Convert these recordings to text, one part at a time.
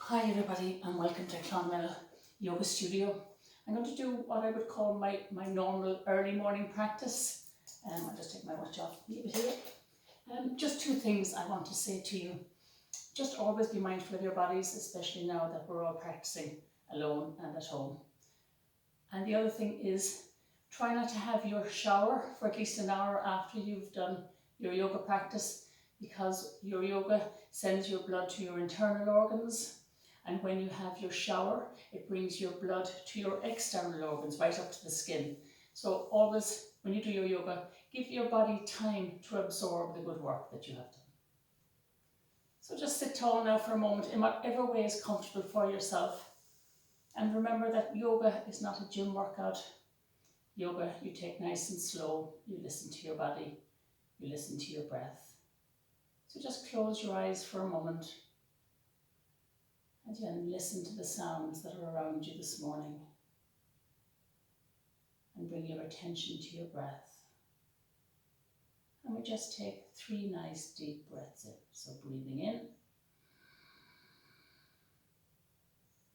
Hi everybody and welcome to Clonmel Yoga Studio. I'm going to do what I would call my normal early morning practice. I'll just take my watch off a little bit here. Just two things I want to say to you. Just always be mindful of your bodies, especially now that we're all practicing alone and at home. And the other thing is try not to have your shower for at least an hour after you've done your yoga practice, because your yoga sends your blood to your internal organs. And when you have your shower, it brings your blood to your external organs, right up to the skin. So always, when you do your yoga, give your body time to absorb the good work that you have done. So just sit tall now for a moment in whatever way is comfortable for yourself. And remember that yoga is not a gym workout. Yoga, you take nice and slow. You listen to your body. You listen to your breath. So just close your eyes for a moment. And then listen to the sounds that are around you this morning. And bring your attention to your breath. And we just take 3 nice deep breaths in. So breathing in.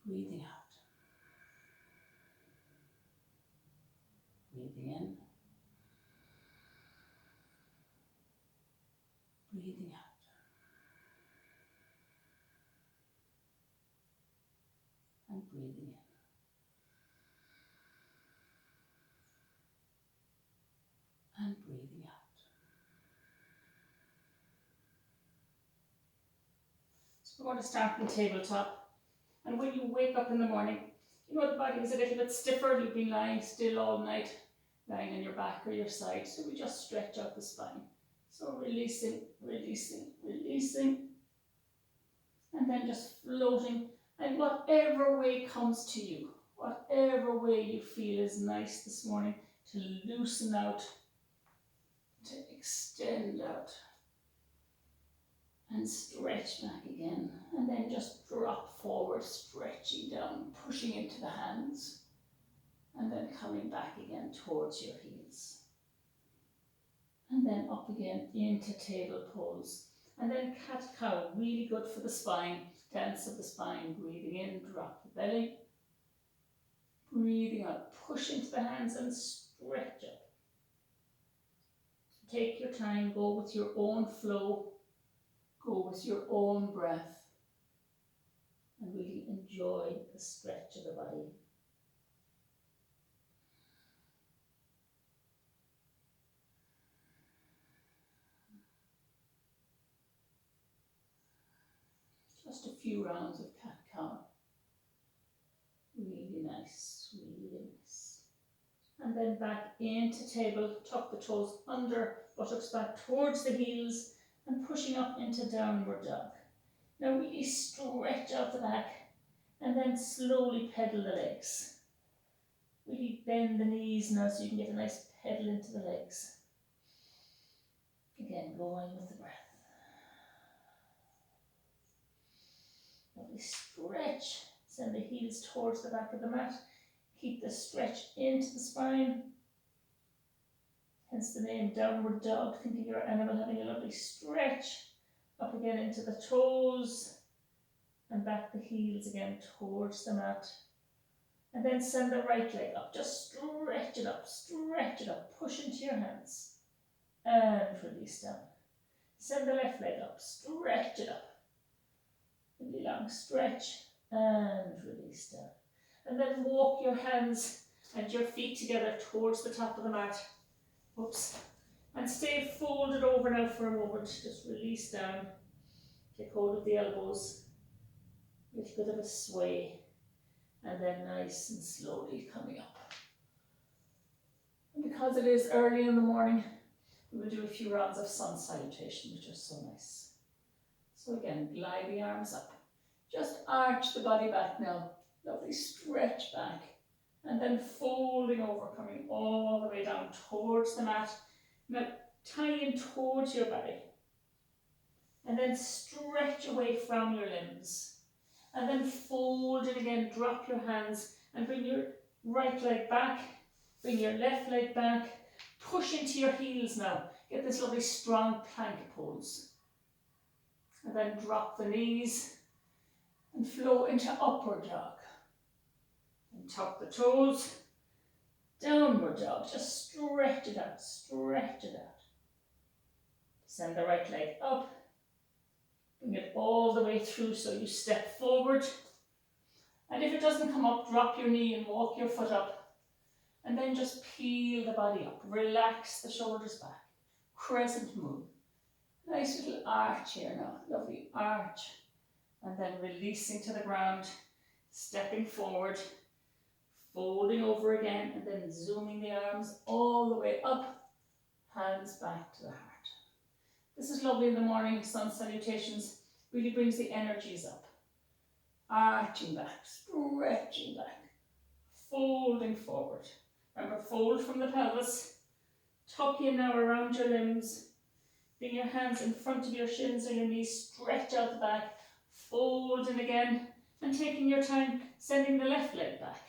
Breathing out. Breathing in. Breathing out. And breathing in. And breathing out. So we're going to start from tabletop. And when you wake up in the morning, you know the body is a little bit stiffer. You've been lying still all night, lying on your back or your side. So we just stretch out the spine. So releasing, releasing, releasing. And then just floating. And whatever way comes to you, whatever way you feel is nice this morning, to loosen out, to extend out, and stretch back again. And then just drop forward, stretching down, pushing into the hands, and then coming back again towards your heels. And then up again into table pose. And then cat-cow, really good for the spine, tense of the spine. Breathing in, drop the belly. Breathing out, push into the hands and stretch up. Take your time, go with your own flow, go with your own breath, and really enjoy the stretch of the body. Just a few rounds of cat-cow. Really nice, really nice. And then back into table, tuck the toes under, buttocks back towards the heels, and pushing up into downward dog. Now really stretch out the back, and then slowly pedal the legs. Really bend the knees now so you can get a nice pedal into the legs. Again, going with the breath. Lovely stretch. Send the heels towards the back of the mat. Keep the stretch into the spine. Hence the name downward dog. Think of your animal having a lovely stretch. Up again into the toes. And back the heels again towards the mat. And then send the right leg up. Just stretch it up, push into your hands. And release down. Send the left leg up, stretch it up. Really long stretch and release down. And then walk your hands and your feet together towards the top of the mat. Oops. And stay folded over now for a moment. Just release down. Take hold of the elbows. A little bit of a sway. And then nice and slowly coming up. And because it is early in the morning, we will do a few rounds of sun salutation, which are so nice. So again, glide the arms up. Just arch the body back now. Lovely stretch back. And then folding over, coming all the way down towards the mat. Now tie in towards your belly. And then stretch away from your limbs. And then fold it again, drop your hands and bring your right leg back. Bring your left leg back. Push into your heels now. Get this lovely strong plank pose. And then drop the knees. and flow into upward dog. And tuck the toes, downward dog, just stretch it out, stretch it out. Send the right leg up, bring it all the way through so you step forward. And if it doesn't come up, drop your knee and walk your foot up. And then just peel the body up, relax the shoulders back, crescent moon. Nice little arch here now, lovely arch. And then releasing to the ground, stepping forward, folding over again, and then zooming the arms all the way up, hands back to the heart. This is lovely in the morning, sun salutations, really brings the energies up. Arching back, stretching back, folding forward. Remember, fold from the pelvis, tuck in now around your limbs, bring your hands in front of your shins or your knees, stretch out the back, fold in again, and taking your time, sending the left leg back,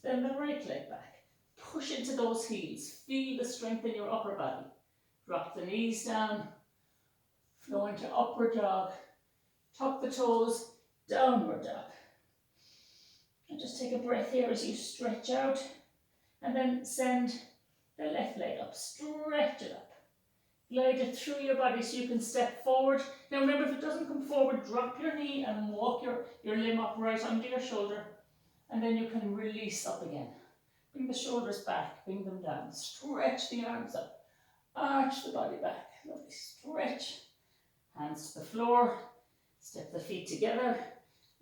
then the right leg back. Push into those heels, feel the strength in your upper body. Drop the knees down, flow into upward dog, tuck the toes, downward dog. And just take a breath here as you stretch out, and then send the left leg up, stretch it up. Glide it through your body so you can step forward. Now remember, if it doesn't come forward, drop your knee and walk your limb up right under your shoulder, and then you can release up again. Bring the shoulders back, bring them down, stretch the arms up, arch the body back, lovely stretch. Hands to the floor, step the feet together,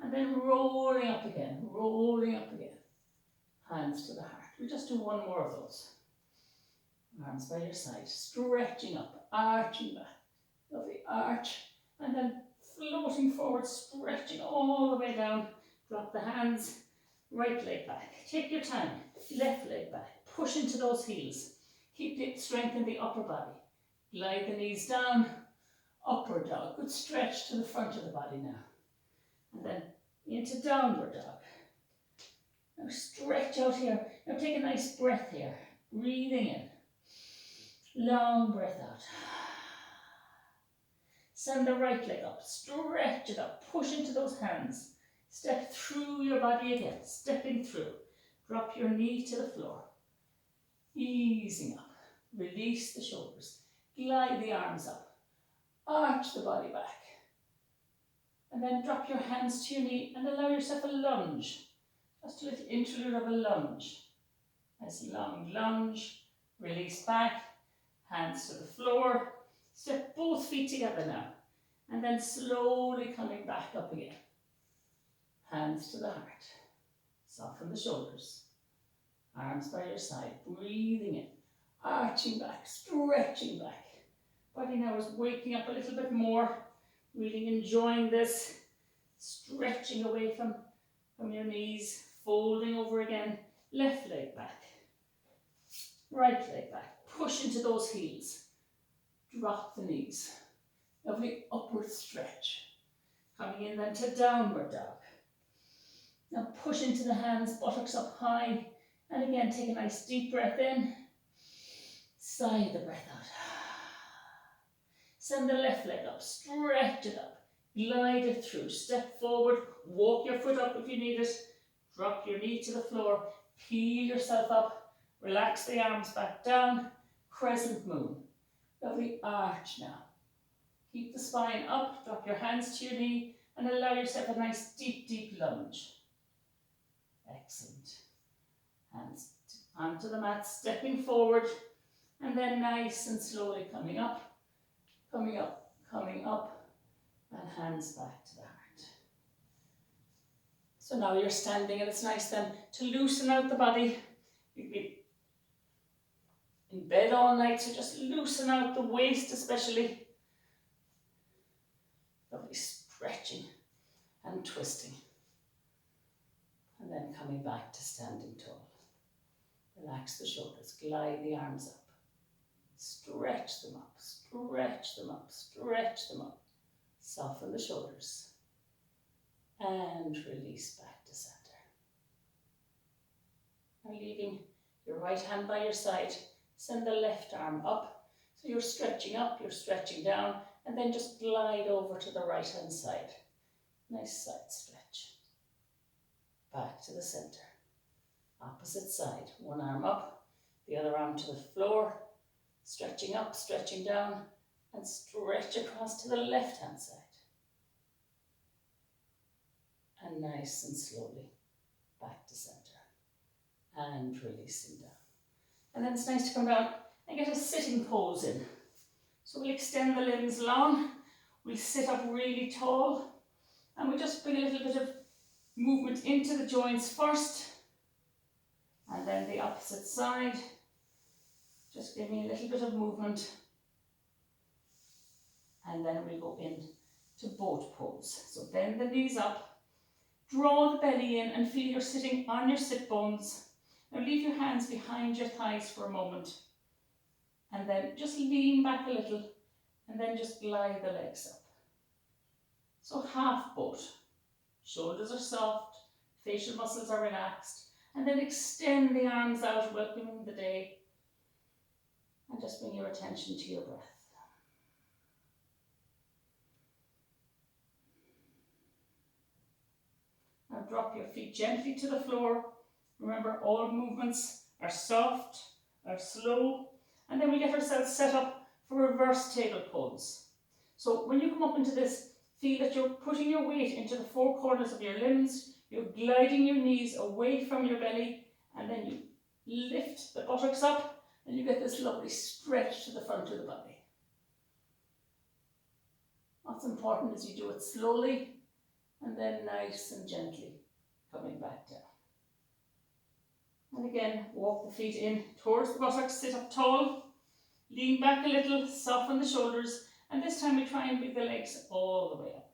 and then rolling up again, rolling up again. Hands to the heart. We'll just do one more of those. Arms by your side, stretching up, arching back. Lovely arch. And then floating forward, stretching all the way down. Drop the hands, right leg back. Take your time, left leg back. Push into those heels. Keep the strength in the upper body. Glide the knees down, upward dog. Good stretch to the front of the body now. And then into downward dog. Now stretch out here. Now take a nice breath here. Breathing in. Long breath out. Send the right leg up. Stretch it up. Push into those hands. Step through your body again. Stepping through. Drop your knee to the floor. Easing up. Release the shoulders. Glide the arms up. Arch the body back. And then drop your hands to your knee and allow yourself a lunge. Just a little interlude of a lunge. Nice long lunge. Release back. Hands to the floor. Step both feet together now. And then slowly coming back up again. Hands to the heart. Soften the shoulders. Arms by your side. Breathing in. Arching back. Stretching back. Body now is waking up a little bit more. Really enjoying this. Stretching away from your knees. Folding over again. Left leg back. Right leg back. Push into those heels. Drop the knees. Lovely upward stretch. Coming in then to downward dog. Now push into the hands, buttocks up high. And again, take a nice deep breath in. Sigh the breath out. Send the left leg up, stretch it up. Glide it through, step forward, walk your foot up if you need it. Drop your knee to the floor, peel yourself up, relax the arms back down. Crescent moon. Lovely arch now. Keep the spine up, drop your hands to your knee, and allow yourself a nice deep, deep lunge. Excellent. Hands onto the mat, stepping forward, and then nice and slowly coming up, coming up, coming up, and hands back to the heart. So now you're standing, and it's nice then to loosen out the body. You've been in bed all night, so just loosen out the waist especially. Lovely stretching and twisting. And then coming back to standing tall. Relax the shoulders, glide the arms up. Stretch them up, stretch them up, stretch them up. Soften the shoulders. And release back to center. Now leaving your right hand by your side, send the left arm up. So you're stretching up, you're stretching down, and then just glide over to the right hand side. Nice side stretch. Back to the center. Opposite side. One arm up, the other arm to the floor. Stretching up, stretching down, and stretch across to the left hand side. And nice and slowly back to center. And releasing down. And then it's nice to come down and get a sitting pose in. So we'll extend the limbs long, we'll sit up really tall, and we'll just bring a little bit of movement into the joints first, and then the opposite side. Just give me a little bit of movement, and then we'll go in to boat pose. So bend the knees up, draw the belly in, and feel you're sitting on your sit bones. Now leave your hands behind your thighs for a moment, and then just lean back a little, and then just glide the legs up. So half boat. Shoulders are soft, facial muscles are relaxed, and then extend the arms out, welcoming the day, and just bring your attention to your breath. Now drop your feet gently to the floor. Remember, all movements are soft, are slow, and then we get ourselves set up for reverse table pose. So when you come up into this, feel that you're putting your weight into the four corners of your limbs, you're gliding your knees away from your belly, and then you lift the buttocks up, and you get this lovely stretch to the front of the body. What's important is you do it slowly, and then nice and gently coming back down. And again, walk the feet in towards the buttocks, sit up tall, lean back a little, soften the shoulders, and this time we try and bring the legs all the way up.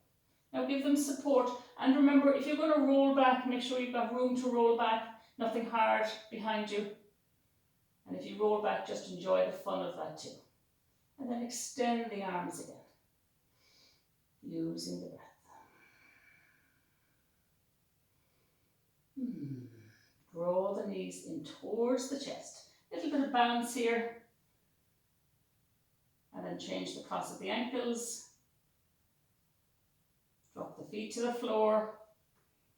Now give them support, and remember, if you're going to roll back, make sure you've got room to roll back, nothing hard behind you. And if you roll back, just enjoy the fun of that too. And then extend the arms again, using the breath. Draw the knees in towards the chest. A little bit of balance here. And then change the cross of the ankles. Drop the feet to the floor.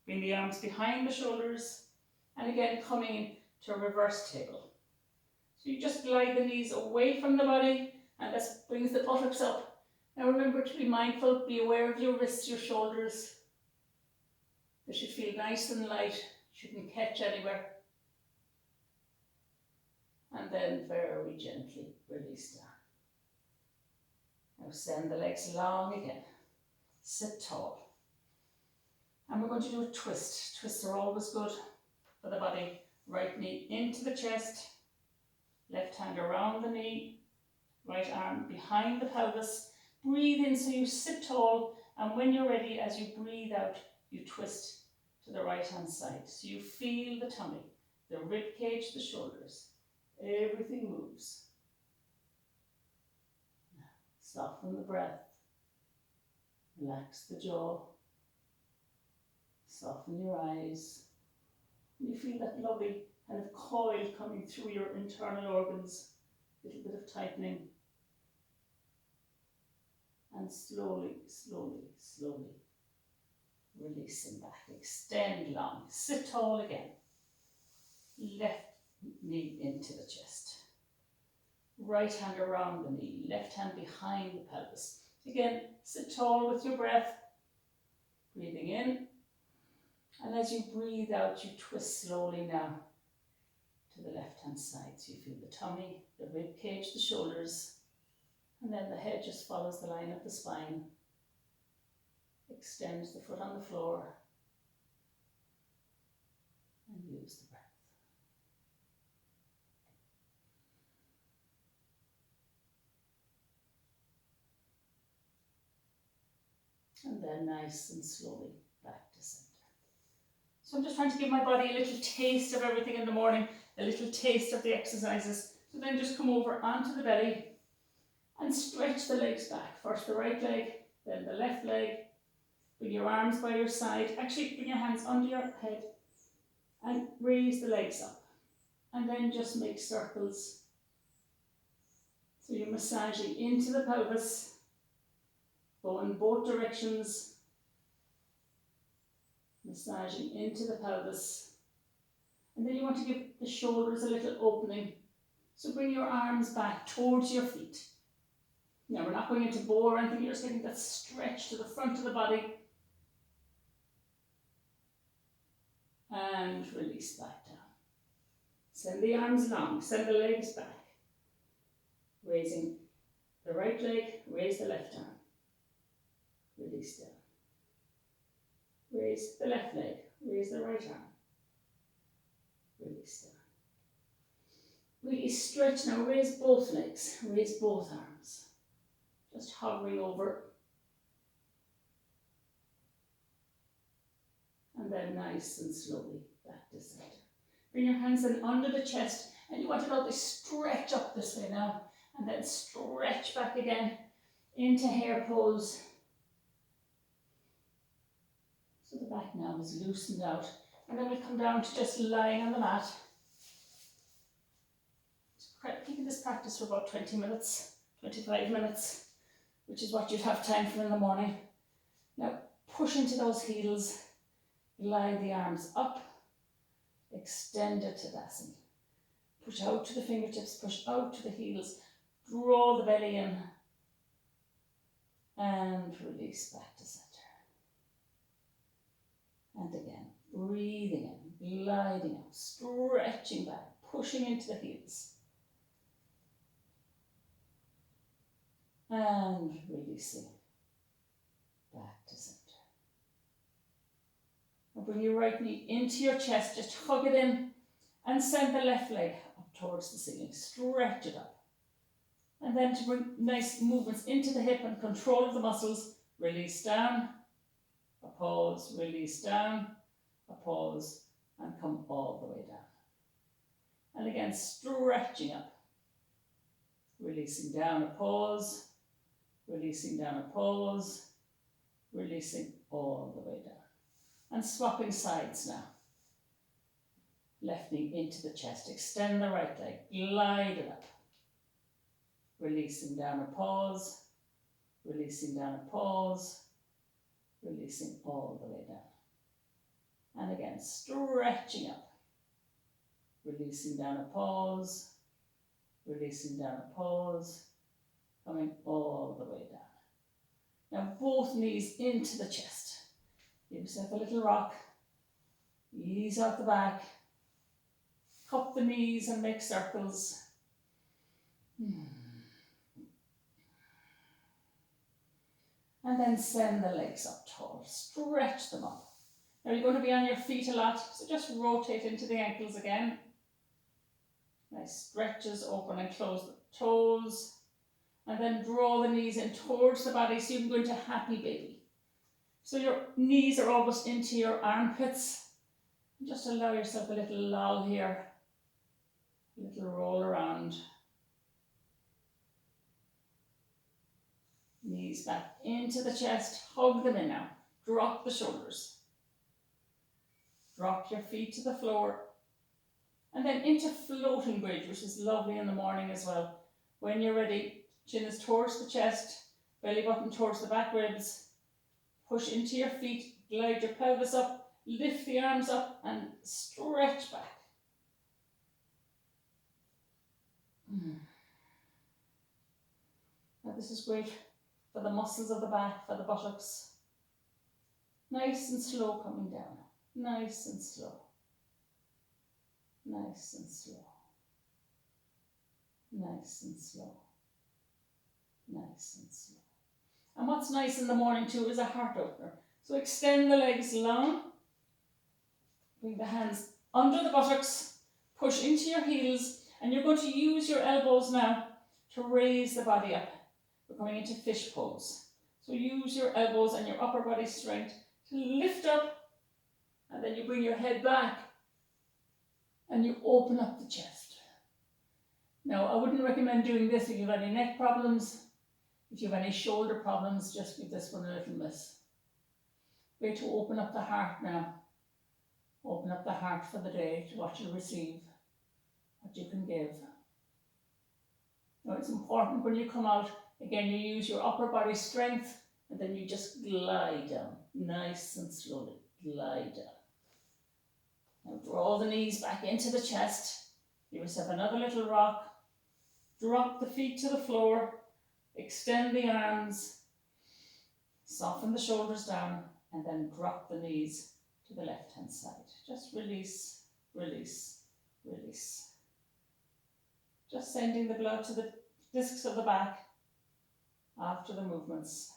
Bring the arms behind the shoulders. And again, coming to a reverse table. So you just glide the knees away from the body, and this brings the buttocks up. Now remember to be mindful, be aware of your wrists, your shoulders. They should feel nice and light. Shouldn't catch anywhere. And then very gently release down. Now send the legs long again. Sit tall. And we're going to do a twist. Twists are always good for the body. Right knee into the chest. Left hand around the knee. Right arm behind the pelvis. Breathe in so you sit tall. And when you're ready, as you breathe out, you twist to the right hand side. So you feel the tummy, the rib cage, the shoulders. Everything moves. Now, soften the breath. Relax the jaw. Soften your eyes. And you feel that lovely kind of coil coming through your internal organs. A little bit of tightening. And slowly, slowly, slowly releasing back. Extend long. Sit tall again. Left knee into the chest. Right hand around the knee. Left hand behind the pelvis. Again, sit tall with your breath. Breathing in. And as you breathe out, you twist slowly now to the left hand side. So you feel the tummy, the rib cage, the shoulders. And then the head just follows the line of the spine. Extends the foot on the floor. And use the breath. And then nice and slowly back to center. So I'm just trying to give my body a little taste of everything in the morning, a little taste of the exercises. So then just come over onto the belly and stretch the legs back. First the right leg, then the left leg. Bring your arms by your side. Actually, bring your hands under your head and raise the legs up. And then just make circles. So you're massaging into the pelvis. Go in both directions. massaging into the pelvis. And then you want to give the shoulders a little opening. So bring your arms back towards your feet. Now we're not going into bow or anything, you're just getting that stretch to the front of the body. And release back down. Send the arms long, send the legs back. Raising the right leg, raise the left arm. Release down. Raise the left leg, raise the right arm. Release down. Really stretch now, raise both legs, raise both arms. Just hovering over. And then nice and slowly back to center. Bring your hands in under the chest, and you want to go to stretch up this way now, and then stretch back again into hare pose. So the back now is loosened out, and then we come down to just lying on the mat. Keeping this practice for about 20 minutes, 25 minutes, which is what you'd have time for in the morning. Now push into those heels, glide the arms up, extend it to Tadasana. Push out to the fingertips, push out to the heels, draw the belly in, and release back to center. And again, breathing in, gliding out, stretching back, pushing into the heels. And releasing back to center. Now bring your right knee into your chest, just hug it in and send the left leg up towards the ceiling. Stretch it up. And then to bring nice movements into the hip and control of the muscles, release down, a pause, release down, a pause, and come all the way down. And again, stretching up. Releasing down, a pause. Releasing down, a pause, releasing all the way down. And swapping sides now. Left knee into the chest, extend the right leg, glide it up. Releasing down, a pause, releasing down, a pause, releasing all the way down. And again, stretching up. Releasing down, a pause, releasing down, a pause, coming all the way down. Now both knees into the chest. Give yourself a little rock. Ease out the back. Cup the knees and make circles. And then send the legs up tall. Stretch them up. Now you're going to be on your feet a lot, so just rotate into the ankles again. Nice stretches, open and close the toes. And then draw the knees in towards the body so you can go into happy baby. So your knees are almost into your armpits. Just allow yourself a little lull here. A little roll around. Knees back into the chest. Hug them in now. Drop the shoulders. Drop your feet to the floor. And then into floating bridge, which is lovely in the morning as well. When you're ready, chin is towards the chest, belly button towards the back ribs. Push into your feet, glide your pelvis up, lift the arms up and stretch back. Now this is great for the muscles of the back, for the buttocks. Nice and slow coming down. Nice and slow. Nice and slow. Nice and slow. Nice and slow. And what's nice in the morning too is a heart opener. So extend the legs long. Bring the hands under the buttocks. Push into your heels. And you're going to use your elbows now to raise the body up. We're coming into fish pose. So use your elbows and your upper body strength to lift up. And then you bring your head back. And you open up the chest. Now, I wouldn't recommend doing this if you have any neck problems. If you have any shoulder problems, just give this one a little miss. Way to open up the heart now. Open up the heart for the day to what you receive, what you can give. Now, it's important when you come out, again, you use your upper body strength and then you just glide down, nice and slowly. glide down. Now draw the knees back into the chest. Give yourself another little rock. Drop the feet to the floor. Extend the arms. Soften the shoulders down and then drop the knees to the left hand side. Just release, release, release. Just sending the blood to the discs of the back after the movements.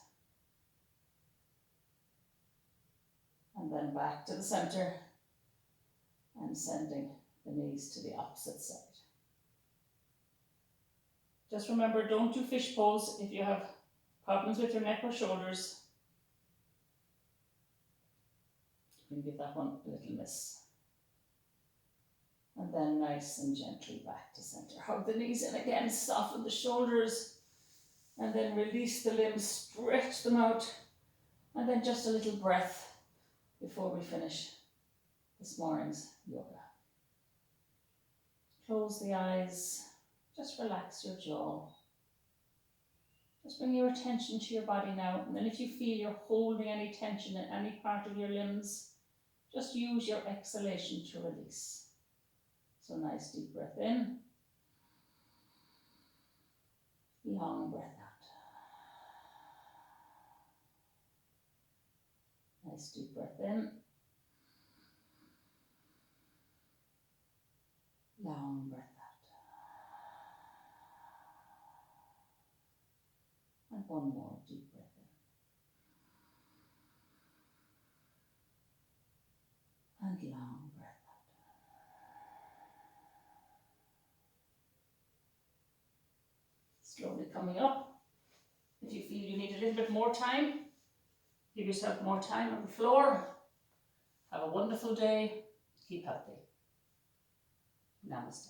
And then back to the center and sending the knees to the opposite side. Just remember, don't do fish pose if you have problems with your neck or shoulders. You can give that one a little miss. And then nice and gently back to center. Hug the knees in again, soften the shoulders, and then release the limbs, stretch them out, and then just a little breath before we finish this morning's yoga. Close the eyes, just relax your jaw. Just bring your attention to your body now, and then if you feel you're holding any tension in any part of your limbs, just use your exhalation to release. So nice deep breath in, long breath out. Nice deep breath in, long breath out. And one more deep breath in. And long breath out. Slowly coming up. If you feel you need a little bit more time, give yourself more time on the floor. Have a wonderful day. Keep healthy. Namaste.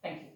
Thank you.